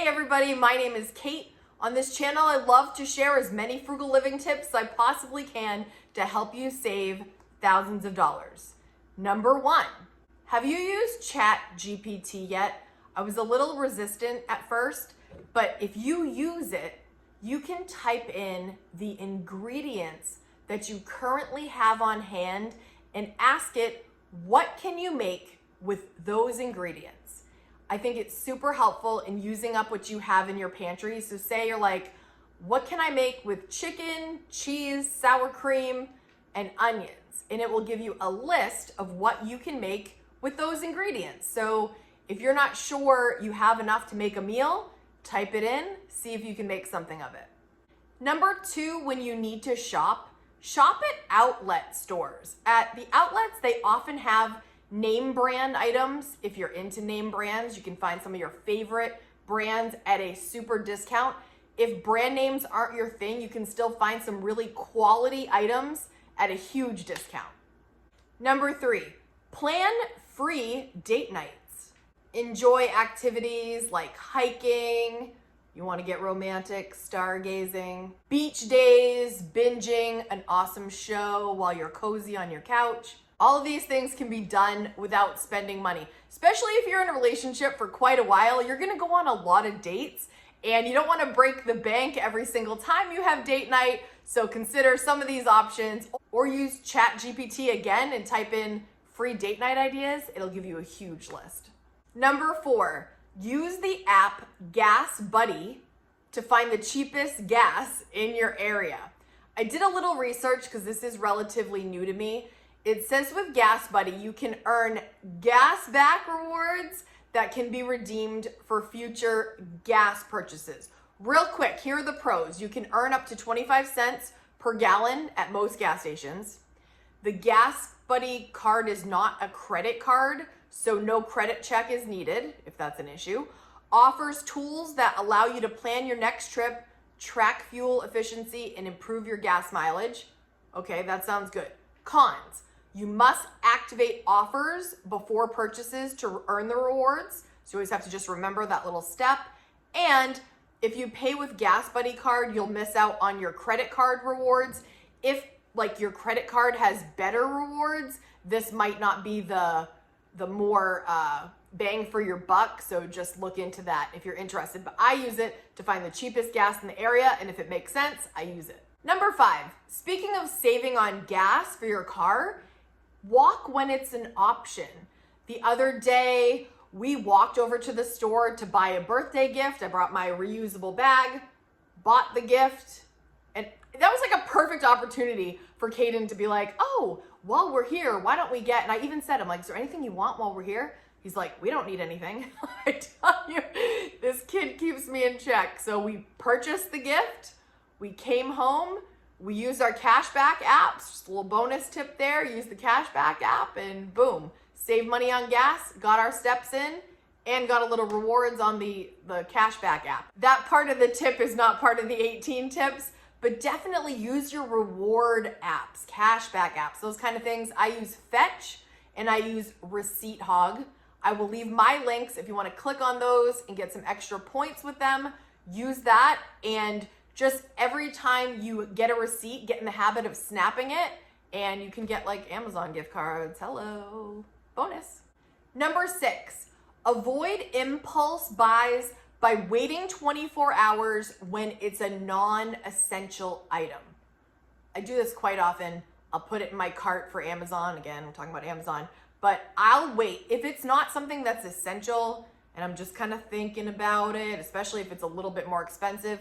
Hey everybody, my name is Kate. On this channel, I love to share as many frugal living tips as I possibly can to help you save thousands of dollars. Number one, have you used ChatGPT yet? I was a little resistant at first, but if you use it, you can type in the ingredients that you currently have on hand and ask it, what can you make with those ingredients? I think it's super helpful in using up what you have in your pantry. So say you're like, what can I make with chicken, cheese, sour cream, and onions? And it will give you a list of what you can make with those ingredients. So if you're not sure you have enough to make a meal, type it in, see if you can make something of it. Number two, when you need to shop at outlet stores. At the outlets, they often have name brand items. If you're into name brands, you can find some of your favorite brands at a super discount. If brand names aren't your thing, you can still find some really quality items at a huge discount. Number three, plan free date nights. Enjoy activities like hiking. You want to get romantic, stargazing, beach days, binging an awesome show while you're cozy on your couch. All of these things can be done without spending money, especially if you're in a relationship for quite a while. You're gonna go on a lot of dates and you don't wanna break the bank every single time you have date night. So consider some of these options or use ChatGPT again and type in free date night ideas. It'll give you a huge list. Number four, use the app Gas Buddy to find the cheapest gas in your area. I did a little research because this is relatively new to me. It says with Gas Buddy, you can earn gas back rewards that can be redeemed for future gas purchases. Real quick, here are the pros. You can earn up to 25 cents per gallon at most gas stations. The Gas Buddy card is not a credit card, so no credit check is needed if that's an issue. Offers tools that allow you to plan your next trip, track fuel efficiency, and improve your gas mileage. Okay, that sounds good. Cons. You must activate offers before purchases to earn the rewards. So you always have to just remember that little step. And if you pay with Gas Buddy card, you'll miss out on your credit card rewards. If like your credit card has better rewards, this might not be the more bang for your buck. So just look into that if you're interested. But I use it to find the cheapest gas in the area. And if it makes sense, I use it. Number five, speaking of saving on gas for your car, walk when it's an option. The other day, we walked over to the store to buy a birthday gift. I brought my reusable bag, bought the gift, and that was like a perfect opportunity for Kaden to be like, oh, while we're here, why don't we get, and I even said, I'm like, is there anything you want while we're here? He's like, we don't need anything. I tell you, this kid keeps me in check. So we purchased the gift, we came home, we used our Cashback Apps, just a little bonus tip there, use the Cashback app and boom, save money on gas, got our steps in, and got a little rewards on the Cashback app. That part of the tip is not part of the 18 tips, but definitely use your reward apps, Cashback apps, those kind of things. I use Fetch and I use Receipt Hog. I will leave my links if you want to click on those and get some extra points with them. Use that, and just every time you get a receipt, get in the habit of snapping it, and you can get like Amazon gift cards. Hello, bonus. Number six, avoid impulse buys by waiting 24 hours when it's a non-essential item. I do this quite often. I'll put it in my cart for Amazon. Again, we're talking about Amazon, but I'll wait. If it's not something that's essential and I'm just kind of thinking about it, especially if it's a little bit more expensive,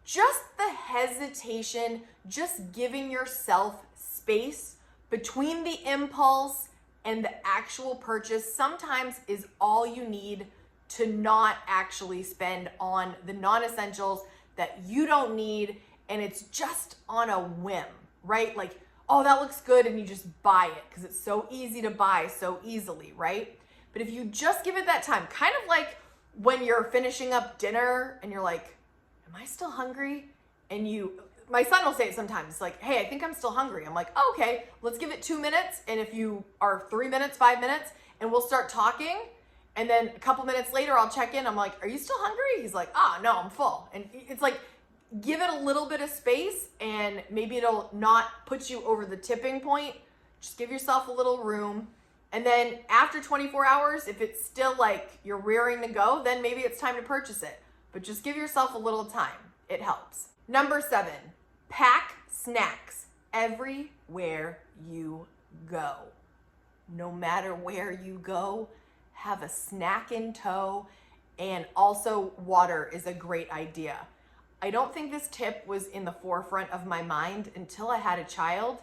just the hesitation, just giving yourself space between the impulse and the actual purchase sometimes is all you need to not actually spend on the non-essentials that you don't need, and it's just on a whim, right? Like, oh, that looks good, and you just buy it because it's so easy to buy so easily, right? But if you just give it that time, kind of like when you're finishing up dinner and you're like, am I still hungry? And my son will say it sometimes, like, hey, I think I'm still hungry. I'm like, oh, okay, let's give it 2 minutes. And if you are 3 minutes, 5 minutes, and we'll start talking. And then a couple minutes later, I'll check in. I'm like, are you still hungry? He's like, no, I'm full. And it's like, give it a little bit of space and maybe it'll not put you over the tipping point. Just give yourself a little room. And then after 24 hours, if it's still like you're rearing to go, then maybe it's time to purchase it. But just give yourself a little time. It helps. Number 7, pack snacks everywhere you go. No matter where you go, have a snack in tow. And also water is a great idea. I don't think this tip was in the forefront of my mind until I had a child.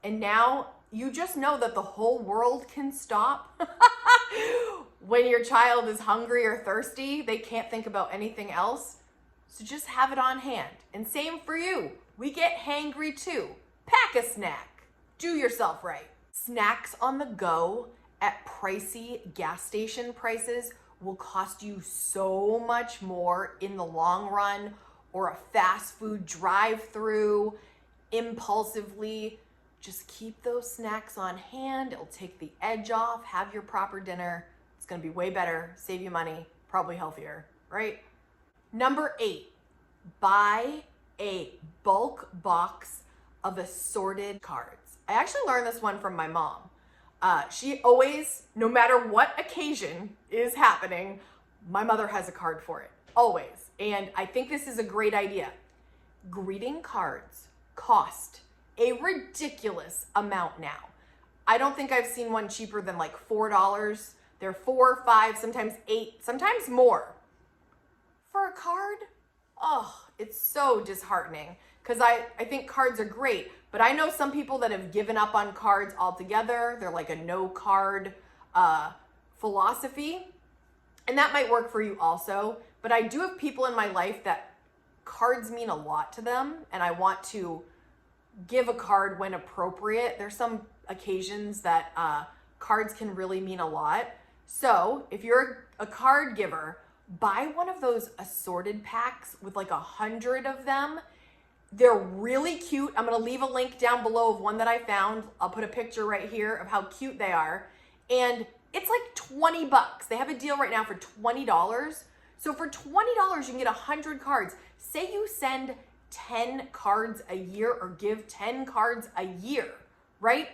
And now you just know that the whole world can stop. When your child is hungry or thirsty, they can't think about anything else. So just have it on hand. And same for you. We get hangry too. Pack a snack. Do yourself right. Snacks on the go at pricey gas station prices will cost you so much more in the long run, or a fast food drive-through impulsively. Just keep those snacks on hand. It'll take the edge off. Have your proper dinner. It's gonna be way better, save you money, probably healthier, right? Number 8, buy a bulk box of assorted cards. I actually learned this one from my mom. She always, no matter what occasion is happening, my mother has a card for it, always. And I think this is a great idea. Greeting cards cost a ridiculous amount now. I don't think I've seen one cheaper than like $4. They're $4, $5, sometimes $8, sometimes more. For a card, it's so disheartening because I think cards are great, but I know some people that have given up on cards altogether. They're like a no card philosophy, and that might work for you also. But I do have people in my life that cards mean a lot to them, and I want to give a card when appropriate. There's some occasions that cards can really mean a lot. So if you're a card giver, buy one of those assorted packs with like 100 of them. They're really cute. I'm gonna leave a link down below of one that I found. I'll put a picture right here of how cute they are. And it's like 20 bucks. They have a deal right now for $20. So for $20, you can get 100 cards. Say you send 10 cards a year or give 10 cards a year, right?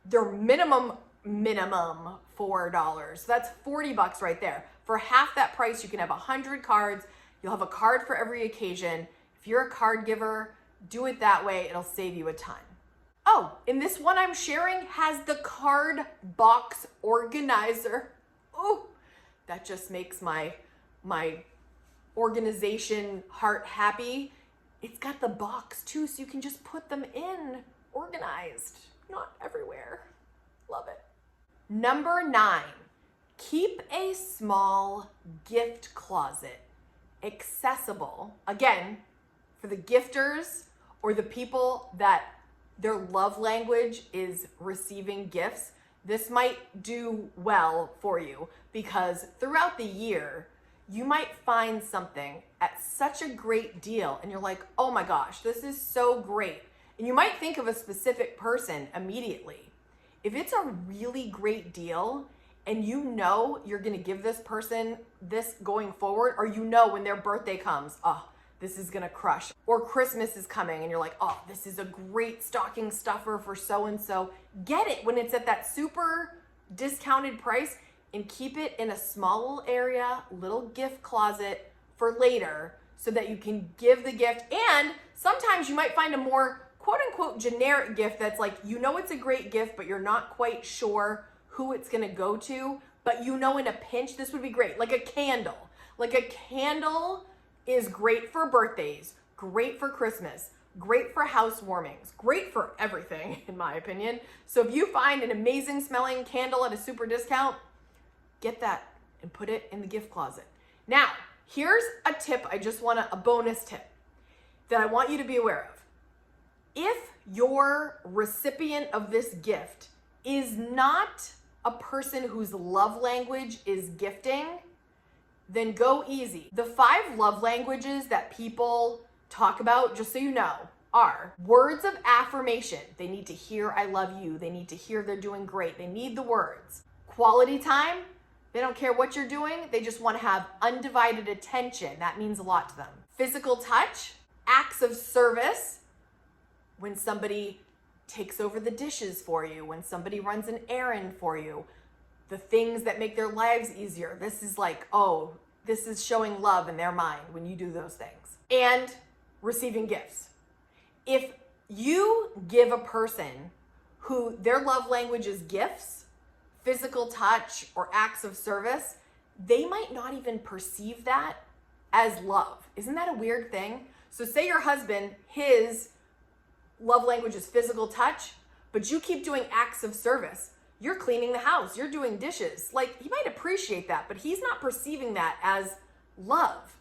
They're minimum $4. So that's 40 bucks right there. For half that price, you can have 100 cards. You'll have a card for every occasion. If you're a card giver, do it that way. It'll save you a ton. Oh, and this one I'm sharing has the card box organizer. Oh, that just makes my organization heart happy. It's got the box too, so you can just put them in organized, not everywhere. Love it. Number 9, keep a small gift closet accessible, again, for the gifters or the people that their love language is receiving gifts. This might do well for you because throughout the year, you might find something at such a great deal and you're like, oh my gosh, this is so great. And you might think of a specific person immediately. If it's a really great deal and you know you're gonna give this person this going forward, or you know when their birthday comes, this is gonna crush. Or Christmas is coming and you're like, this is a great stocking stuffer for so-and-so. Get it when it's at that super discounted price and keep it in a small area, little gift closet for later so that you can give the gift. And sometimes you might find a more quote unquote generic gift that's like, you know, it's a great gift, but you're not quite sure who it's gonna go to, but you know in a pinch, this would be great. Like a candle. Like a candle is great for birthdays, great for Christmas, great for housewarmings, great for everything, in my opinion. So if you find an amazing smelling candle at a super discount, get that and put it in the gift closet. Now, here's a tip, a bonus tip that I want you to be aware of. If your recipient of this gift is not a person whose love language is gifting, then go easy. The 5 love languages that people talk about, just so you know, are words of affirmation. They need to hear I love you. They need to hear they're doing great. They need the words. Quality time, They don't care what you're doing. They just want to have undivided attention. That means a lot to them. Physical touch, acts of service, when somebody takes over the dishes for you, when somebody runs an errand for you, the things that make their lives easier. This is like, oh, this is showing love in their mind when you do those things. And receiving gifts. If you give a person who their love language is gifts, physical touch, or acts of service, they might not even perceive that as love. Isn't that a weird thing? So say your husband, his love language is physical touch, but you keep doing acts of service. You're cleaning the house, you're doing dishes. Like, he might appreciate that, but he's not perceiving that as love.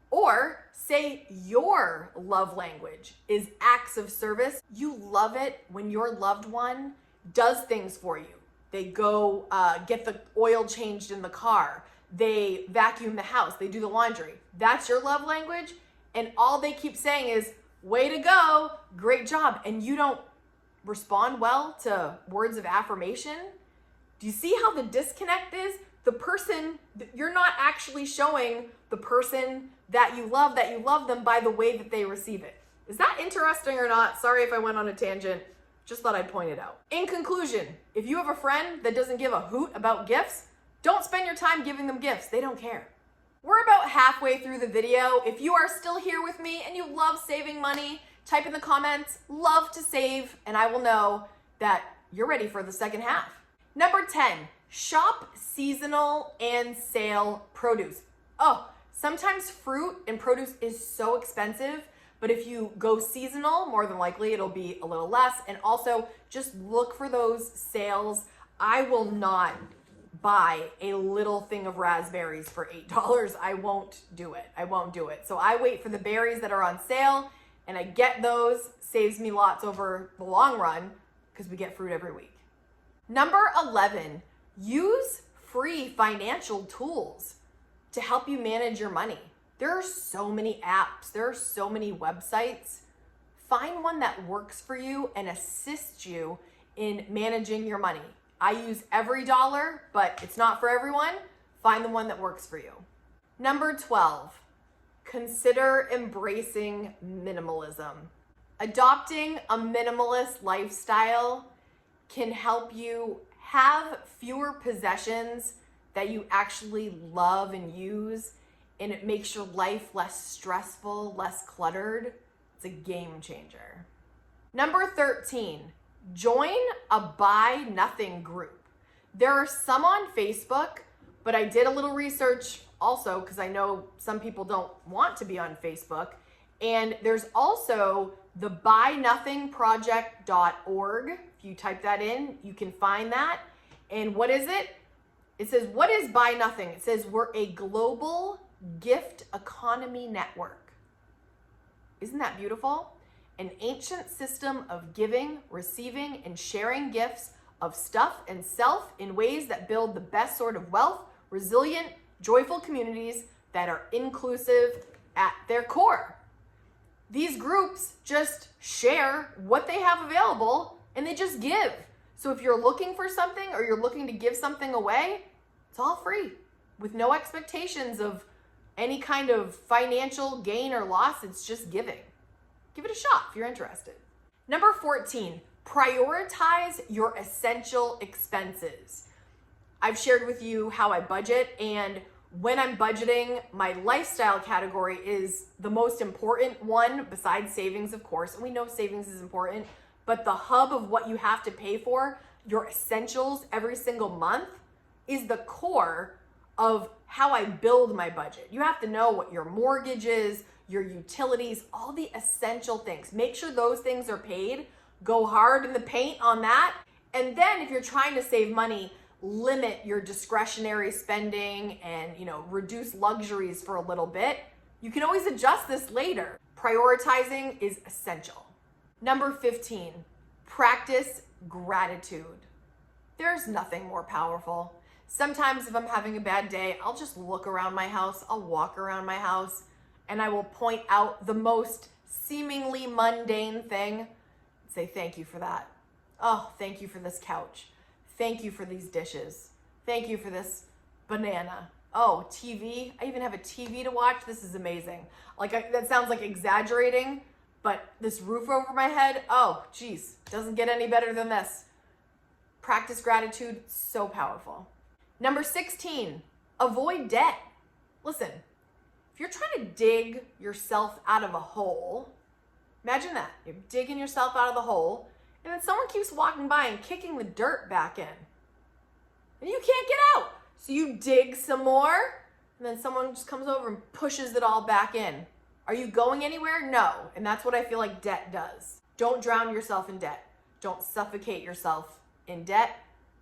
Or say your love language is acts of service. You love it when your loved one does things for you. They go get the oil changed in the car. They vacuum the house. They do the laundry. That's your love language. And all they keep saying is, way to go, great job. And you don't respond well to words of affirmation. Do you see how the disconnect is? The person, you're not actually showing the person that you love them by the way that they receive it. Is that interesting or not? Sorry if I went on a tangent. Just thought I'd point it out. In conclusion, if you have a friend that doesn't give a hoot about gifts, don't spend your time giving them gifts. They don't care. We're about halfway through the video. If you are still here with me and you love saving money, type in the comments, love to save, and I will know that you're ready for the second half. Number 10, shop seasonal and sale produce. Oh, sometimes fruit and produce is so expensive, but if you go seasonal, more than likely it'll be a little less. And also just look for those sales. I will not buy a little thing of raspberries for $8. I won't do it. I won't do it. So I wait for the berries that are on sale and I get those. Saves me lots over the long run because we get fruit every week. Number 11, use free financial tools to help you manage your money. There are so many apps. There are so many websites. Find one that works for you and assists you in managing your money. I use EveryDollar, but it's not for everyone. Find the one that works for you. Number 12, consider embracing minimalism. Adopting a minimalist lifestyle can help you have fewer possessions that you actually love and use, and it makes your life less stressful, less cluttered. It's a game changer. Number 13, join a buy nothing group. There are some on Facebook, but I did a little research also because I know some people don't want to be on Facebook. And there's also the buynothingproject.org. If you type that in, you can find that. And what is it? It says, what is Buy Nothing? It says we're a global gift economy network. Isn't that beautiful? An ancient system of giving, receiving, and sharing gifts of stuff and self in ways that build the best sort of wealth, resilient, joyful communities that are inclusive at their core. These groups just share what they have available and they just give. So if you're looking for something or you're looking to give something away, it's all free with no expectations of any kind of financial gain or loss. It's just giving. Give it a shot if you're interested. Number 14, prioritize your essential expenses. I've shared with you how I budget, and when I'm budgeting, my lifestyle category is the most important one besides savings, of course. And we know savings is important, but the hub of what you have to pay for, your essentials every single month, is the core of how I build my budget. You have to know what your mortgage is, your utilities, all the essential things. Make sure those things are paid. Go hard in the paint on that. And then if you're trying to save money, limit your discretionary spending and, reduce luxuries for a little bit. You can always adjust this later. Prioritizing is essential. Number 15, practice gratitude. There's nothing more powerful. Sometimes if I'm having a bad day, I'll just look around my house, I'll walk around my house, and I will point out the most seemingly mundane thing and say, thank you for that. Oh, thank you for this couch. Thank you for these dishes. Thank you for this banana. Oh, TV. I even have a TV to watch. This is amazing. Like, that sounds like exaggerating, but this roof over my head, oh, geez, doesn't get any better than this. Practice gratitude, so powerful. Number 16, avoid debt. Listen, if you're trying to dig yourself out of a hole, imagine that. You're digging yourself out of the hole, and then someone keeps walking by and kicking the dirt back in. And you can't get out. So you dig some more, and then someone just comes over and pushes it all back in. Are you going anywhere? No. And that's what I feel like debt does. Don't drown yourself in debt. Don't suffocate yourself in debt.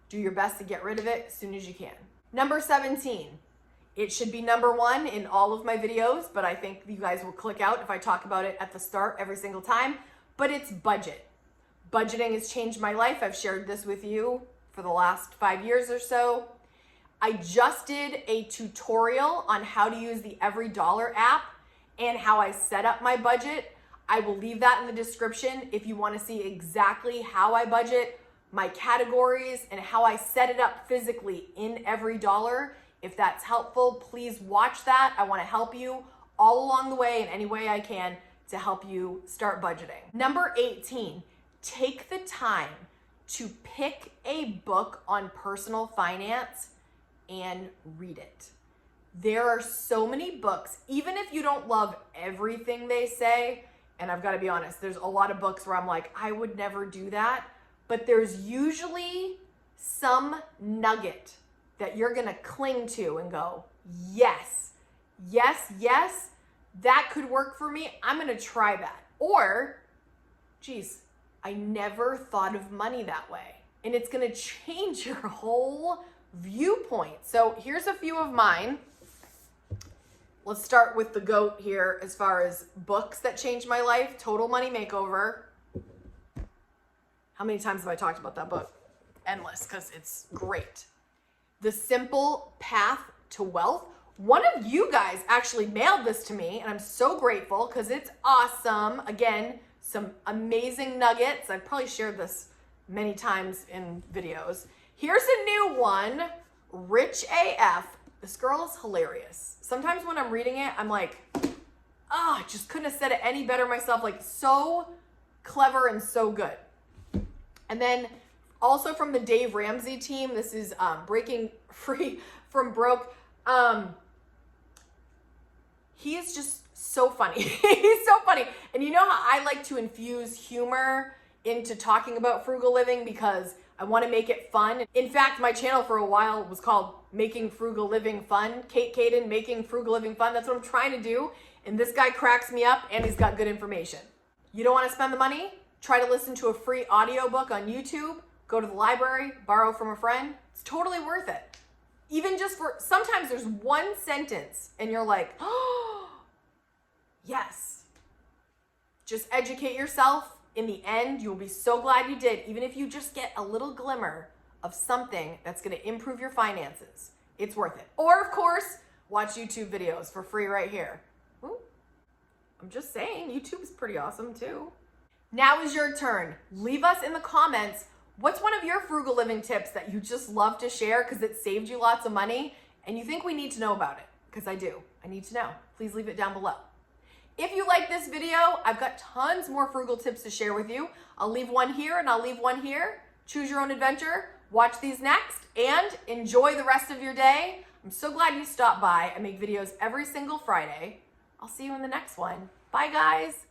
Do your best to get rid of it as soon as you can. Number 17. It should be number 1 in all of my videos, but I think you guys will click out if I talk about it at the start every single time. But it's budget. Budgeting has changed my life. I've shared this with you for the last 5 years or so. I just did a tutorial on how to use the EveryDollar app and how I set up my budget. I will leave that in the description if you want to see exactly how I budget, my categories, and how I set it up physically in EveryDollar. If that's helpful, please watch that. I want to help you all along the way in any way I can to help you start budgeting. Number 18, take the time to pick a book on personal finance and read it. There are so many books, even if you don't love everything they say, and I've got to be honest, there's a lot of books where I'm like, I would never do that, but there's usually some nugget that you're gonna cling to and go, yes, yes, yes, that could work for me. I'm gonna try that. Or, geez, I never thought of money that way. And it's gonna change your whole viewpoint. So here's a few of mine. Let's start with the GOAT here as far as books that changed my life. Total Money Makeover. How many times have I talked about that book? Endless, because it's great. The Simple Path to Wealth. One of you guys actually mailed this to me, and I'm so grateful because it's awesome. Again, some amazing nuggets. I've probably shared this many times in videos. Here's a new one, Rich AF. This girl is hilarious. Sometimes when I'm reading it, I'm like, I just couldn't have said it any better myself. Like, so clever and so good. And then also from the Dave Ramsey team, this is Breaking Free from Broke. He is just so funny. He's so funny. And you know how I like to infuse humor into talking about frugal living because I want to make it fun. In fact, my channel for a while was called Making Frugal Living Fun. Kate Kaden, Making Frugal Living Fun. That's what I'm trying to do. And this guy cracks me up and he's got good information. You don't want to spend the money? Try to listen to a free audiobook on YouTube. Go to the library, borrow from a friend. It's totally worth it. Even just for, sometimes there's one sentence and you're like, oh, yes. Just educate yourself. In the end, you'll be so glad you did, even if you just get a little glimmer of something that's gonna improve your finances. It's worth it. Or of course, watch YouTube videos for free right here. Ooh, I'm just saying, YouTube's pretty awesome too. Now is your turn. Leave us in the comments, what's one of your frugal living tips that you just love to share because it saved you lots of money and you think we need to know about it? Because I do. I need to know. Please leave it down below. If you like this video, I've got tons more frugal tips to share with you. I'll leave one here and I'll leave one here. Choose your own adventure. Watch these next and enjoy the rest of your day. I'm so glad you stopped by. I make videos every single Friday. I'll see you in the next one. Bye, guys.